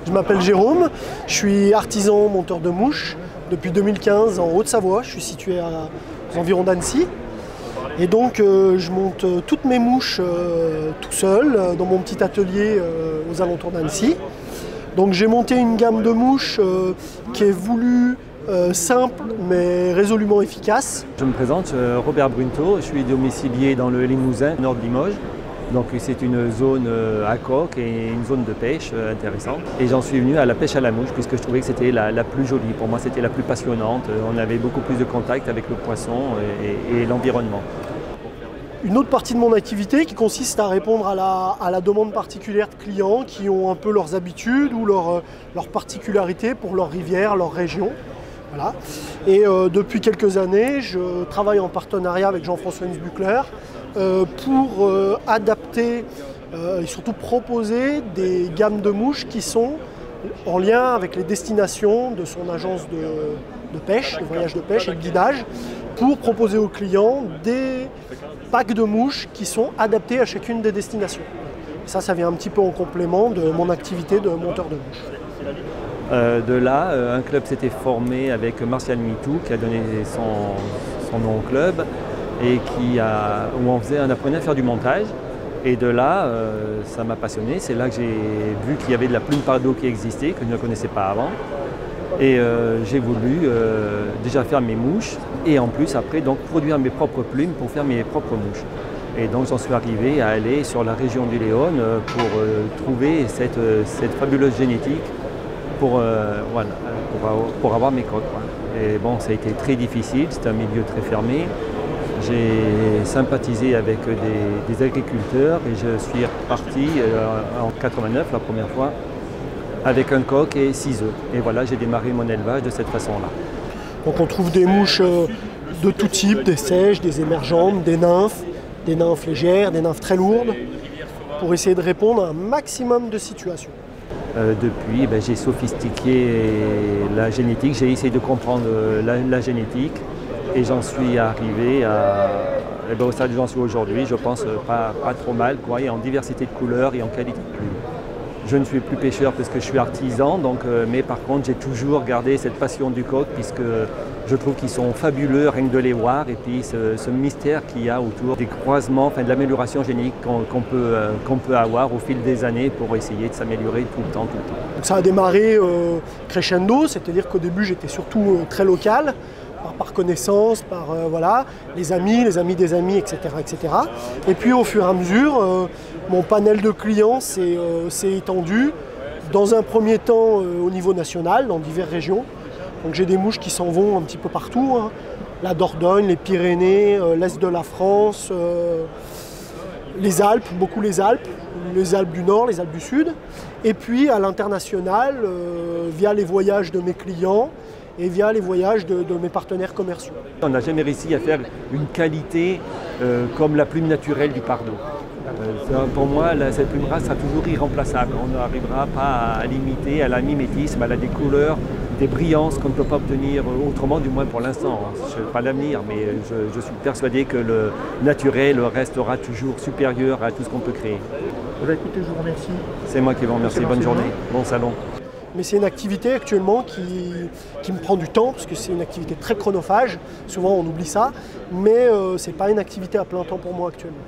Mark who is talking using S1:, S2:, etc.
S1: Je m'appelle Jérôme, je suis artisan monteur de mouches depuis 2015 en Haute-Savoie. Je suis situé aux environs d'Annecy. Et donc je monte toutes mes mouches tout seul dans mon petit atelier aux alentours d'Annecy. Donc j'ai monté une gamme de mouches qui est voulue simple mais résolument efficace.
S2: Je me présente, Robert Brunto, je suis domicilié dans le Limousin, nord de Limoges. Donc c'est une zone à coque et une zone de pêche intéressante. Et j'en suis venu à la pêche à la mouche puisque je trouvais que c'était la plus jolie. Pour moi c'était la plus passionnante. On avait beaucoup plus de contact avec le poisson et l'environnement.
S1: Une autre partie de mon activité qui consiste à répondre à la demande particulière de clients qui ont un peu leurs habitudes ou leurs particularités pour leur rivière, leur région. Voilà. Et depuis quelques années, je travaille en partenariat avec Jean-François Innsbuckler pour adapter et surtout proposer des gammes de mouches qui sont en lien avec les destinations de son agence de pêche, de voyage de pêche et de guidage, pour proposer aux clients des packs de mouches qui sont adaptés à chacune des destinations. Ça vient un petit peu en complément de mon activité de monteur de mouches.
S2: De là, un club s'était formé avec Martial Mitou qui a donné son nom au club et où on apprenait à faire du montage. Et de là, ça m'a passionné. C'est là que j'ai vu qu'il y avait de la plume par d'eau qui existait, que je ne connaissais pas avant. Et j'ai voulu déjà faire mes mouches et en plus après donc produire mes propres plumes pour faire mes propres mouches. Et donc j'en suis arrivé à aller sur la région du Léon pour trouver cette fabuleuse génétique pour avoir mes coques. Et bon, ça a été très difficile, c'est un milieu très fermé. J'ai sympathisé avec des agriculteurs et je suis reparti en 89 la première fois avec un coq et 6 œufs. Et voilà, j'ai démarré mon élevage de cette façon-là.
S1: Donc on trouve des mouches de tout type, des sèches, des émergentes, des nymphes légères, des nymphes très lourdes, pour essayer de répondre à un maximum de situations.
S2: Depuis, j'ai sophistiqué la génétique, j'ai essayé de comprendre la génétique et j'en suis arrivé au stade où j'en suis aujourd'hui, je pense pas trop mal, et en diversité de couleurs et en qualité de plume. Je ne suis plus pêcheur parce que je suis artisan, mais par contre j'ai toujours gardé cette passion du coq puisque je trouve qu'ils sont fabuleux rien que de les voir et puis ce mystère qu'il y a autour des croisements, de l'amélioration génétique qu'on peut avoir au fil des années pour essayer de s'améliorer tout le temps.
S1: Donc ça a démarré crescendo, c'est-à-dire qu'au début j'étais surtout très local, par connaissance, par les amis des amis, etc., etc. Et puis au fur et à mesure, mon panel de clients s'est étendu, dans un premier temps au niveau national, dans diverses régions. Donc j'ai des mouches qui s'en vont un petit peu partout, la Dordogne, les Pyrénées, l'Est de la France, les Alpes, beaucoup les Alpes du Nord, les Alpes du Sud. Et puis à l'international, via les voyages de mes clients, et via les voyages de mes partenaires commerciaux.
S2: On n'a jamais réussi à faire une qualité comme la plume naturelle du Pardo. Pour moi, cette plume race sera toujours irremplaçable. On n'arrivera pas à l'imiter, à la mimétisme, elle a des couleurs, des brillances qu'on ne peut pas obtenir autrement, du moins pour l'instant. Je ne sais pas l'avenir, mais je suis persuadé que le naturel restera toujours supérieur à tout ce qu'on peut créer.
S1: Écoutez, je vous remercie.
S2: C'est moi qui vous remercie. Bonne journée, bon salon.
S1: Mais c'est une activité actuellement qui me prend du temps, parce que c'est une activité très chronophage, souvent on oublie ça, mais ce n'est pas une activité à plein temps pour moi actuellement.